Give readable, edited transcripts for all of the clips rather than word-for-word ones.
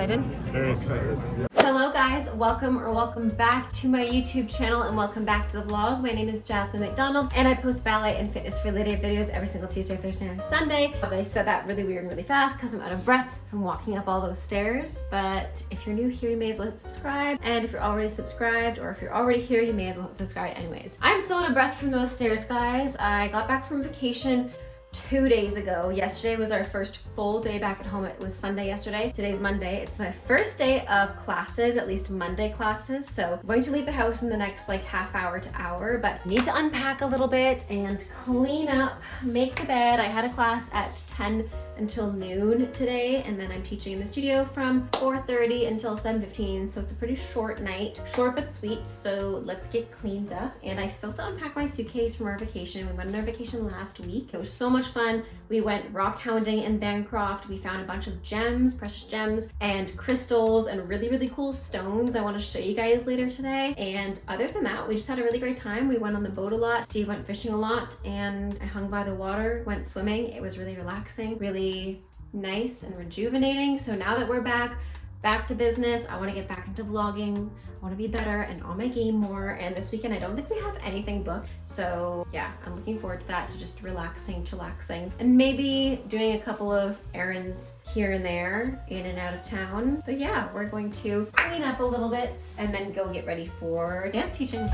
excited? Very excited. Hello guys, welcome back to my YouTube channel and welcome back to the vlog. My name is Jasmine McDonald and I post ballet and fitness related videos every single Tuesday, Thursday, and Sunday. I said that really weird and really fast because I'm out of breath from walking up all those stairs. But if you're new here, you may as well hit subscribe. And if you're already subscribed or if you're already here, you may as well hit subscribe anyways. I'm so out of breath from those stairs, guys. I got back from vacation 2 days ago. Yesterday was our first full day back at home. It was Sunday yesterday. Today's Monday. It's my first day of classes, at least Monday classes. So I'm going to leave the house in the next like half hour to hour, but need to unpack a little bit and clean up, make the bed. I had a class at 10 until noon today, and then I'm teaching in the studio from 4:30 until 7:15, so it's a pretty short night. Short but sweet, so let's get cleaned up. And I still have to unpack my suitcase from our vacation. We went on our vacation last week. It was so much fun. We went rock hounding in Bancroft. We found a bunch of gems, precious gems, and crystals, and really, really cool stones I want to show you guys later today. And other than that, we just had a really great time. We went on the boat a lot. Steve went fishing a lot, and I hung by the water, went swimming. It was really relaxing, really nice and rejuvenating. So now that we're back to business, I want to get back into vlogging. I want to be better and on my game more. And this weekend I don't think we have anything booked, so yeah, I'm looking forward to that, to just relaxing, chillaxing, and maybe doing a couple of errands here and there, in and out of town. But yeah, we're going to clean up a little bit and then go get ready for dance teaching.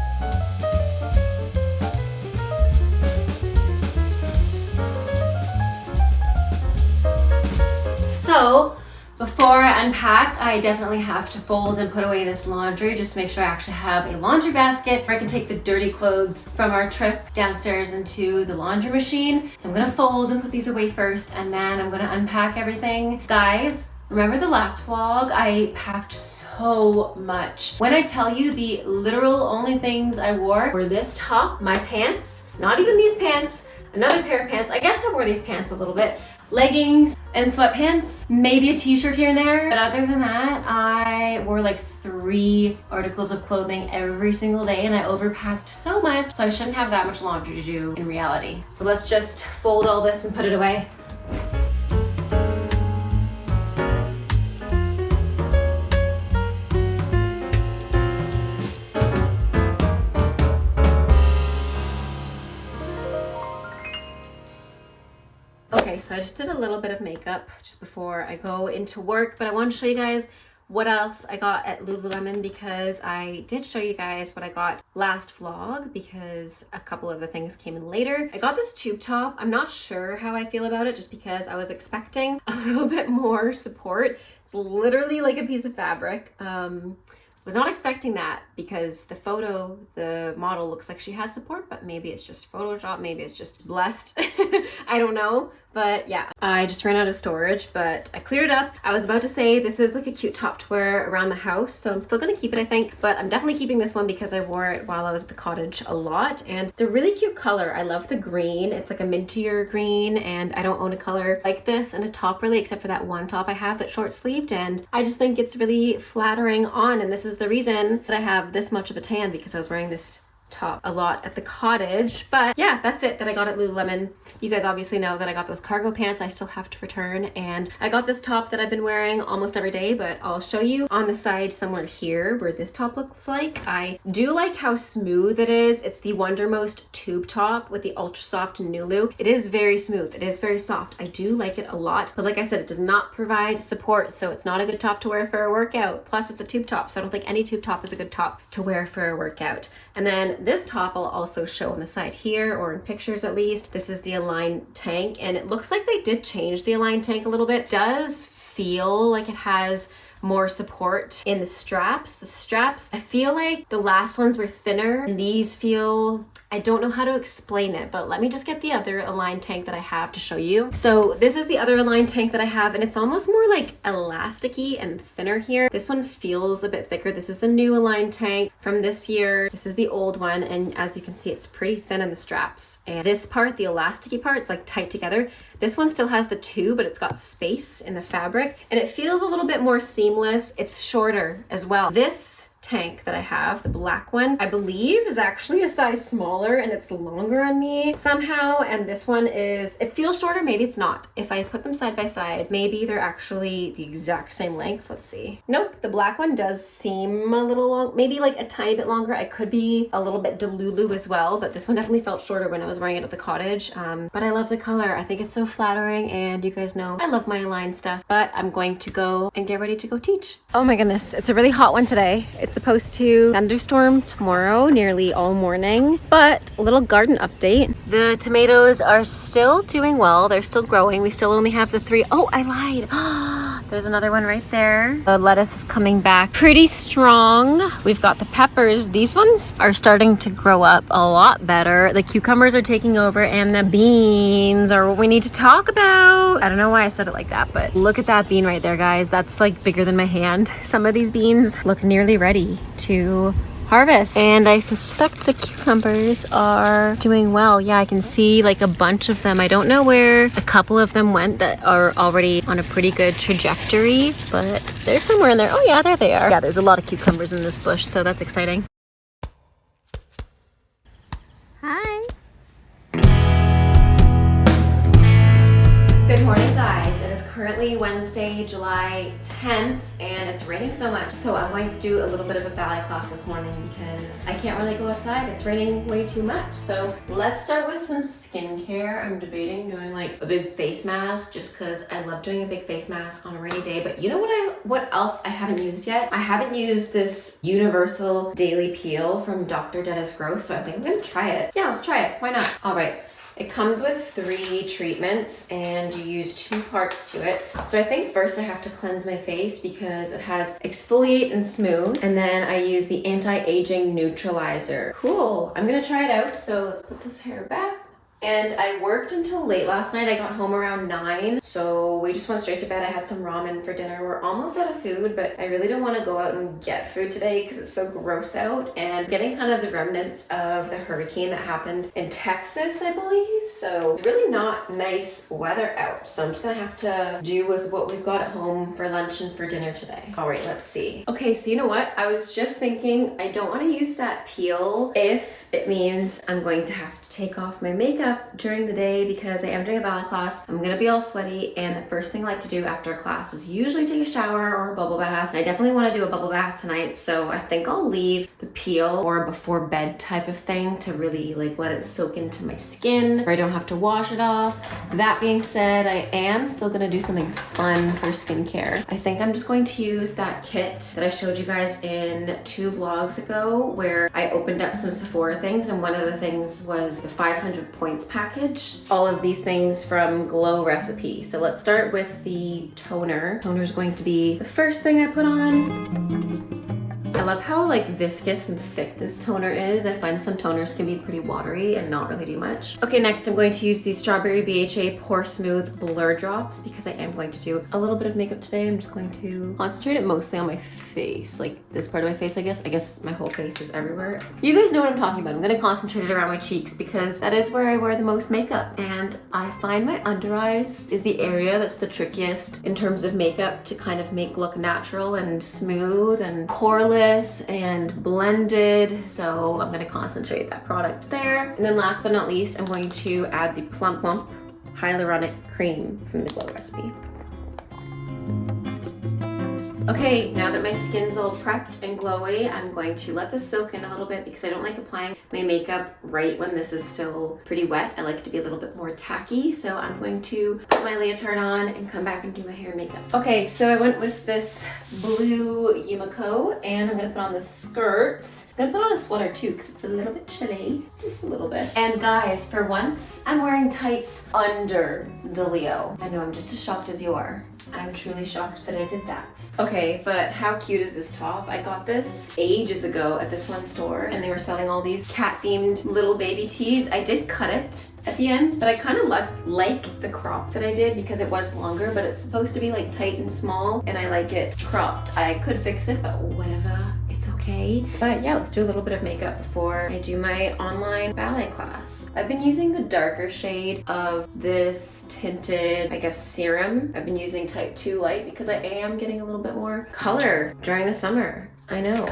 So before I unpack, I definitely have to fold and put away this laundry just to make sure I actually have a laundry basket where I can take the dirty clothes from our trip downstairs into the laundry machine. So I'm gonna fold and put these away first, and then I'm gonna unpack everything. Guys, remember the last vlog? I packed so much. When I tell you the literal only things I wore were this top, my pants, not even these pants, another pair of pants. I guess I wore these pants a little bit. Leggings and sweatpants, maybe a t-shirt here and there. But other than that, I wore like 3 articles of clothing every single day, and I overpacked so much, so I shouldn't have that much laundry to do in reality. So let's just fold all this and put it away. Okay, so I just did a little bit of makeup just before I go into work, but I want to show you guys what else I got at Lululemon, because I did show you guys what I got last vlog because a couple of the things came in later. I got this tube top. I'm not sure how I feel about it just because I was expecting a little bit more support. It's literally like a piece of fabric. Was not expecting that because the model looks like she has support, but maybe it's just Photoshop, maybe it's just blessed. I don't know, but yeah. I just ran out of storage, but I cleared it up. I was about to say this is like a cute top to wear around the house, so I'm still gonna keep it, I think, but I'm definitely keeping this one because I wore it while I was at the cottage a lot, and it's a really cute color. I love the green. It's like a mintier green, and I don't own a color like this in a top really, except for that one top I have that's short sleeved, and I just think it's really flattering on, and this is the reason that I have this much of a tan, because I was wearing this top a lot at the cottage. But yeah, that's it that I got at Lululemon. You guys obviously know that I got those cargo pants I still have to return, and I got this top that I've been wearing almost every day, but I'll show you on the side somewhere here where this top looks like. I do like how smooth it is. It's the Wondermost tube top with the ultra soft Nulu. It is very smooth, it is very soft. I do like it a lot, but like I said, it does not provide support, so it's not a good top to wear for a workout. Plus it's a tube top, so I don't think any tube top is a good top to wear for a workout. And then this top I'll also show on the side here, or in pictures at least. This is the Align tank, and it looks like they did change the Align tank a little bit. It does feel like it has more support in the straps. The straps, I feel like the last ones were thinner, and these feel, I don't know how to explain it, but let me just get the other Align tank that I have to show you. So this is the other Align tank that I have, and it's almost more like elasticy and thinner here. This one feels a bit thicker. This is the new Align tank from this year. This is the old one, and as you can see, it's pretty thin in the straps. And this part, the elasticy part, it's like tight together. This one still has the two, but it's got space in the fabric, and it feels a little bit more seamless. It's shorter as well. This tank that I have, the black one, I believe is actually a size smaller and it's longer on me somehow. And this one is, it feels shorter, maybe it's not. If I put them side by side, maybe they're actually the exact same length. Let's see. Nope, the black one does seem a little long, maybe like a tiny bit longer. I could be a little bit delulu as well, but this one definitely felt shorter when I was wearing it at the cottage. But I love the color. I think it's so flattering, and you guys know I love my aligned stuff. But I'm going to go and get ready to go teach. Oh my goodness, it's a really hot one today. It's supposed to thunderstorm tomorrow nearly all morning. But a little garden update. The tomatoes are still doing well. They're still growing. We still only have the 3. Oh, I lied. There's another one right there. The lettuce is coming back pretty strong. We've got the peppers. These ones are starting to grow up a lot better. The cucumbers are taking over, and the beans are what we need to talk about. I don't know why I said it like that, but look at that bean right there, guys. That's like bigger than my hand. Some of these beans look nearly ready to harvest, and I suspect the cucumbers are doing well. Yeah, I can see like a bunch of them. I don't know where a couple of them went that are already on a pretty good trajectory, but they're somewhere in there. Oh yeah, there they are. Yeah, there's a lot of cucumbers in this bush, so that's exciting. Hi. Good morning, guys. It is currently Wednesday, July 10th, and it's raining so much. So I'm going to do a little bit of a ballet class this morning because I can't really go outside. It's raining way too much. So let's start with some skincare. I'm debating doing like a big face mask just because I love doing a big face mask on a rainy day. But you know what else I haven't used yet? I haven't used this universal daily peel from Dr. Dennis Gross, so I think I'm gonna try it. Yeah, let's try it. Why not? All right. It comes with 3 treatments and you use 2 parts to it. So I think first I have to cleanse my face because it has exfoliate and smooth. And then I use the anti-aging neutralizer. Cool, I'm gonna try it out. So let's put this hair back. And I worked until late last night. I got home around 9. So we just went straight to bed. I had some ramen for dinner. We're almost out of food, but I really don't want to go out and get food today because it's so gross out and getting kind of the remnants of the hurricane that happened in Texas, I believe. So really not nice weather out. So I'm just gonna have to do with what we've got at home for lunch and for dinner today. All right, let's see. Okay, so you know what? I was just thinking I don't want to use that peel if it means I'm going to have to take off my makeup during the day because I am doing a ballet class. I'm gonna be all sweaty, and the first thing I like to do after a class is usually take a shower or a bubble bath. And I definitely want to do a bubble bath tonight, so I think I'll leave the peel or before bed type of thing to really like let it soak into my skin where I don't have to wash it off. That being said, I am still gonna do something fun for skincare. I think I'm just going to use that kit that I showed you guys in 2 vlogs ago where I opened up some Sephora things, and one of the things was the 500 points package. All of these things from Glow Recipe. So let's start with the toner. Toner is going to be the first thing I put on. I love how like viscous and thick this toner is. I find some toners can be pretty watery and not really do much. Okay, next I'm going to use the Strawberry BHA Pore Smooth Blur Drops because I am going to do a little bit of makeup today. I'm just going to concentrate it mostly on my face, like this part of my face, I guess. I guess my whole face is everywhere. You guys know what I'm talking about. I'm gonna concentrate it around my cheeks because that is where I wear the most makeup, and I find my under eyes is the area that's the trickiest in terms of makeup to kind of make look natural and smooth and poreless and blended. So I'm going to concentrate that product there. And then last but not least, I'm going to add the Plump Plump Hyaluronic Cream from the Glow Recipe. Okay, now that my skin's all prepped and glowy, I'm going to let this soak in a little bit because I don't like applying my makeup right when this is still pretty wet. I like it to be a little bit more tacky. So I'm going to put my leotard on and come back and do my hair and makeup. Okay, so I went with this blue Yumiko, and I'm gonna put on the skirt. I'm gonna put on a sweater too because it's a little bit chilly, just a little bit. And guys, for once, I'm wearing tights under the Leo. I know, I'm just as shocked as you are. I'm truly shocked that I did that. Okay, but how cute is this top? I got this ages ago at this one store, and they were selling all these cat-themed little baby tees. I did cut it at the end, but I kind of like the crop that I did because it was longer, but it's supposed to be like tight and small, and I like it cropped. I could fix it, but whatever. It's okay. But yeah, let's do a little bit of makeup before I do my online ballet class. I've been using the darker shade of this tinted, I guess, serum. I've been using type 2 light because I am getting a little bit more color during the summer. I know.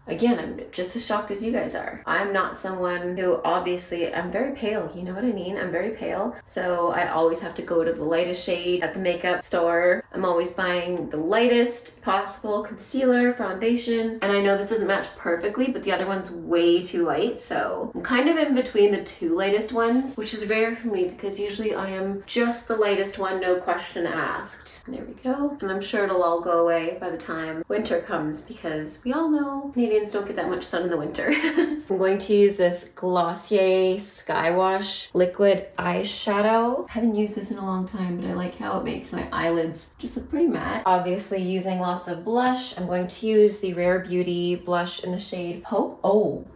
Again, I'm just as shocked as you guys are. I'm not someone who, obviously, I'm very pale, you know what I mean? I'm very pale, so I always have to go to the lightest shade at the makeup store. I'm always buying the lightest possible concealer, foundation, and I know this doesn't match perfectly, but the other one's way too light, so I'm kind of in between the two lightest ones, which is rare for me because usually I am just the lightest one, no question asked. There we go. And I'm sure it'll all go away by the time winter comes because we all know Canadians don't get that much sun in the winter. I'm going to use this Glossier Skywash liquid eyeshadow. I haven't used this in a long time, but I like how it makes my eyelids just look pretty matte. Obviously using lots of blush. I'm going to use the Rare Beauty blush in the shade Hope. Oh.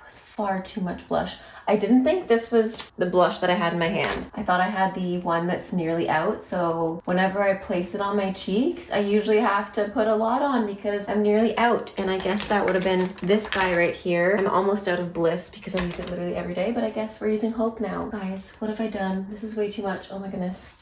Far too much blush. I didn't think this was the blush that I had in my hand. I thought I had the one that's nearly out, so whenever I place it on my cheeks, I usually have to put a lot on because I'm nearly out, and I guess that would have been this guy right here. I'm almost out of Bliss because I use it literally every day, but I guess we're using Hope now. Guys, what have I done? This is way too much. Oh my goodness.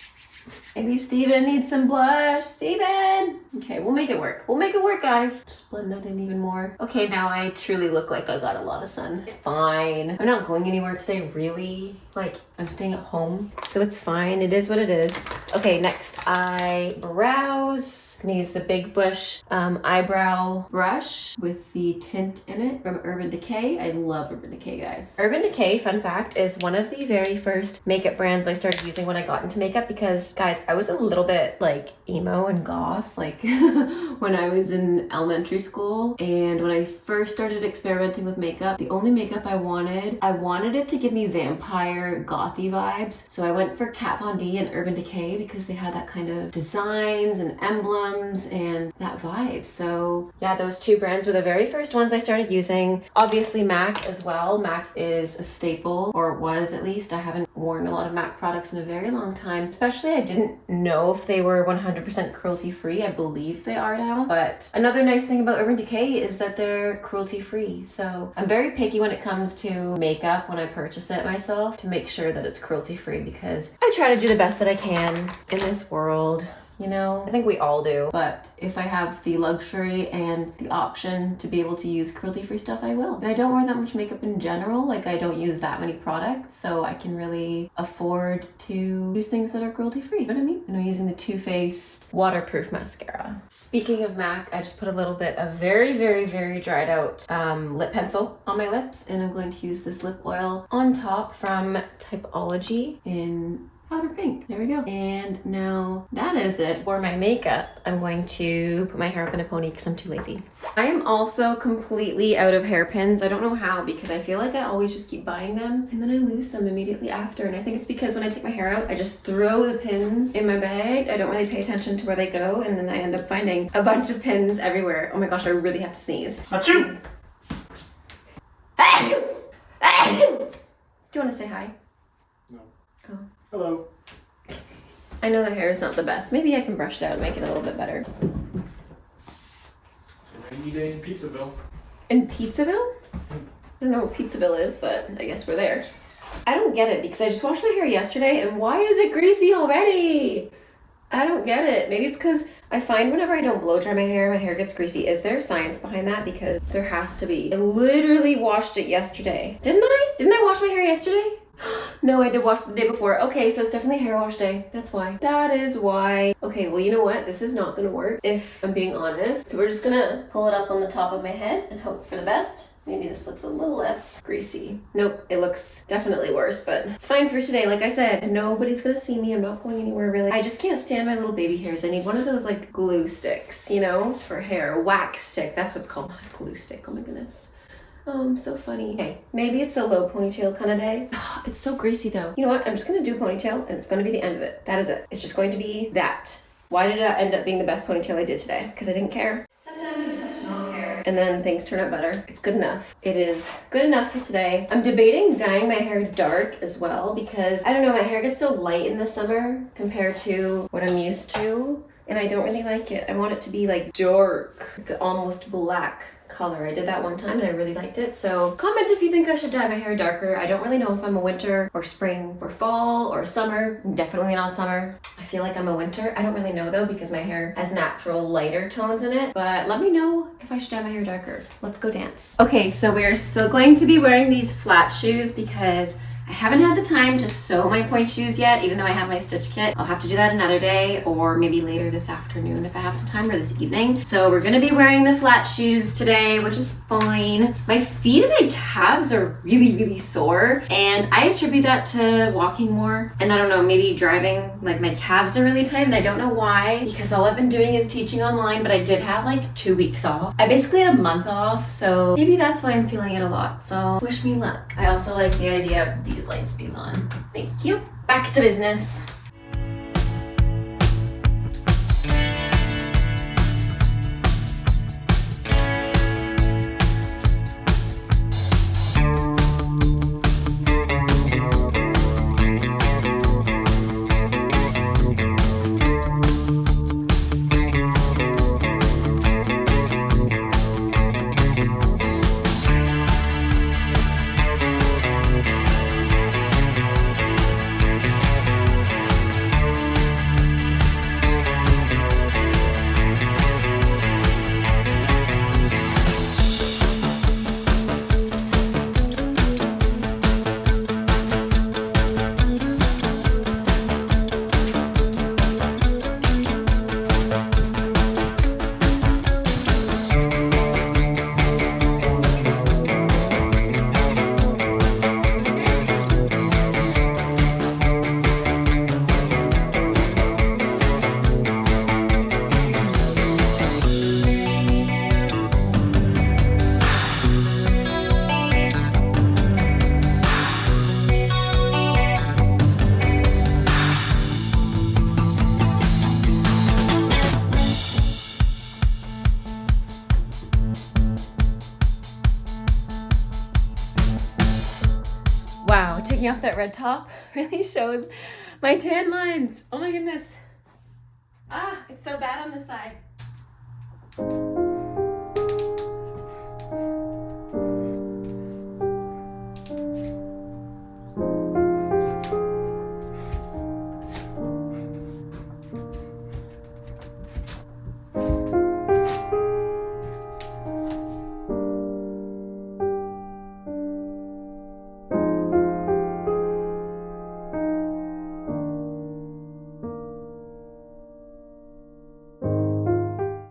Maybe Steven needs some blush. Steven! Okay, we'll make it work. We'll make it work, guys. Just blend that in even more. Okay, now I truly look like I got a lot of sun. It's fine. I'm not going anywhere today, really. Like, I'm staying at home, so it's fine. It is what it is. Okay, next, eyebrows. I'm gonna use the Big Bush eyebrow brush with the tint in it from Urban Decay. I love Urban Decay, guys. Urban Decay, fun fact, is one of the very first makeup brands I started using when I got into makeup because, guys, I was a little bit like emo and goth, like when I was in elementary school. And when I first started experimenting with makeup, the only makeup I wanted it to give me vampire gothy vibes. So I went for Kat Von D and Urban Decay because they had that kind of designs and emblems and that vibe. So yeah, those two brands were the very first ones I started using. Obviously MAC as well. MAC is a staple, or was at least. I haven't worn a lot of MAC products in a very long time. Especially I didn't know if they were 100% cruelty free. I believe they are now. But another nice thing about Urban Decay is that they're cruelty free. So I'm very picky when it comes to makeup when I purchase it myself to make sure that it's cruelty free because I try to do the best that I can in this world. You know, I think we all do, but if I have the luxury and the option to be able to use cruelty-free stuff, I will. And I don't wear that much makeup in general, like I don't use that many products, so I can really afford to use things that are cruelty-free, you know what I mean? And I'm using the Too Faced waterproof mascara. Speaking of MAC, I just put a little bit of very, very, very dried out lip pencil on my lips, and I'm going to use this lip oil on top from Typology in powder pink. There we go. And now that is it for my makeup. I'm going to put my hair up in a pony because I'm too lazy. I am also completely out of hairpins. I don't know how because I feel like I always just keep buying them and then I lose them immediately after. And I think it's because when I take my hair out, I just throw the pins in my bag. I don't really pay attention to where they go, and then I end up finding a bunch of pins everywhere. Oh my gosh, I really have to sneeze. Achoo! Do you want to say hi? No. Oh. Hello. I know the hair is not the best. Maybe I can brush it out and make it a little bit better. It's a rainy day in Pizzaville. In Pizzaville? I don't know what Pizzaville is, but I guess we're there. I don't get it because I just washed my hair yesterday and why is it greasy already? I don't get it. Maybe it's because I find whenever I don't blow dry my hair gets greasy. Is there science behind that? Because there has to be. I literally washed it yesterday. Didn't I? Didn't I wash my hair yesterday? No, I did wash the day before. Okay, so it's definitely hair wash day. That's why. That is why. Okay, well, you know what? This is not gonna work if I'm being honest. So we're just gonna pull it up on the top of my head and hope for the best. Maybe this looks a little less greasy. Nope, it looks definitely worse, but it's fine for today. Like I said, nobody's gonna see me. I'm not going anywhere really. I just can't stand my little baby hairs. I need one of those like glue sticks, you know, for hair. Wax stick, that's what's called, not a glue stick. Oh my goodness. Oh, so funny. Okay, maybe it's a low ponytail kind of day. It's so greasy though. You know what? I'm just gonna do a ponytail and it's gonna be the end of it. That is it. It's just going to be that. Why did that end up being the best ponytail I did today? Because I didn't care. Sometimes you just have to not care. And then things turn out better. It's good enough. It is good enough for today. I'm debating dyeing my hair dark as well because, I don't know, my hair gets so light in the summer compared to what I'm used to. and I don't really like it. I want it to be like dark, like almost black color. I did that one time and I really liked it. So comment if you think I should dye my hair darker. I don't really know if I'm a winter or spring or fall or summer. Definitely not summer. I feel like I'm a winter. I don't really know though because my hair has natural lighter tones in it. But let me know if I should dye my hair darker. Let's go dance. Okay, so we're still going to be wearing these flat shoes because I haven't had the time to sew my Pointe shoes yet, even though I have my stitch kit. I'll have to do that another day or maybe later this afternoon if I have some time, or this evening. So we're gonna be wearing the flat shoes today, which is fine. My feet and my calves are really, really sore, and I attribute that to walking more. And I don't know, maybe driving, like my calves are really tight and I don't know why, because all I've been doing is teaching online, but I did have like 2 weeks off. I basically had a month off, so maybe that's why I'm feeling it a lot. So wish me luck. I also like the idea of these lights being on. Thank you. Back to business. Wow, taking off that red top really shows my tan lines. Oh my goodness. Ah, it's so bad on this side.